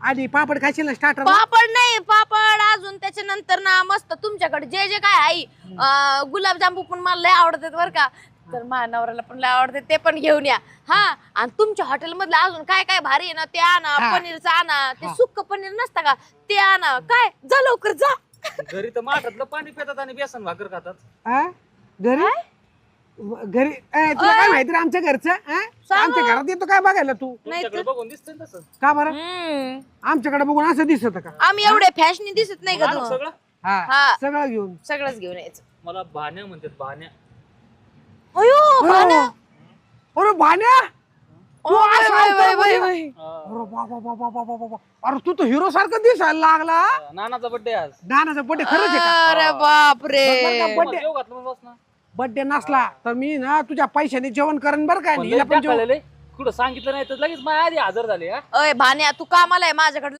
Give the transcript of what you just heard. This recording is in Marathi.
आधी पापड खाशील ना स्टार्टर पापड नाही, पापड अजून त्याच्यानंतर ना मस्त तुमच्याकडे जे जे काय आहे गुलाबजामू पण मला लय आवडतात बरं का, तर माझ्या नवऱ्याला पण लय आवडते, ते पण घेऊन या. हा, आणि तुमच्या हॉटेल मधलं अजून काय काय भारी आहे ना ते आणा. हा. पनीरचं आणा, ते सुक्क पनीर नसतं का ते आणा. काय जा लवकर जा. घरी तर माठातलं पाणी पितात आणि बेसन भाकर खातात. घरी घरी तुला काय माहिती रे आमच्या घरचं आमच्या घरात येतो काय बघायला तू तुमच्याकडे बघून दिसतंय ना तसं. का बरं हम्म. आमच्याकडे बघून असं दिसत का आम्ही एवढे फॅशनी दिसत नाही का आणू तू? सगळं. हा हा. सगळं घेऊन सगळंच घेऊन यायचं. मला भाण्या म्हणतात, भाण्या. अयो भाण्या. अरे भाण्या तू ओ, असा बाय, बाय, अवतार बाय, बघ. बाय. अरे बाबा बाबा बाबा बाबा अरे तू तर हिरो सारखं दिसायला लागला नानाचा बर्थडे आज. नानाचा बर्थडे खरंच आहे का अरे बापरे. बर्थडे जेव घातलं मग बस ना. बर्थडे नसला तर मी ना तुझ्या पैशाने जेवण करेन बरं काय पण हिला लय पण जेवण टाकलेलं आहे. कुठं सांगितलं नाही तर लगेच माझ्या आधी हजर झाले. हा अय भाण्या, तू कामाला आहे माझ्याकडे.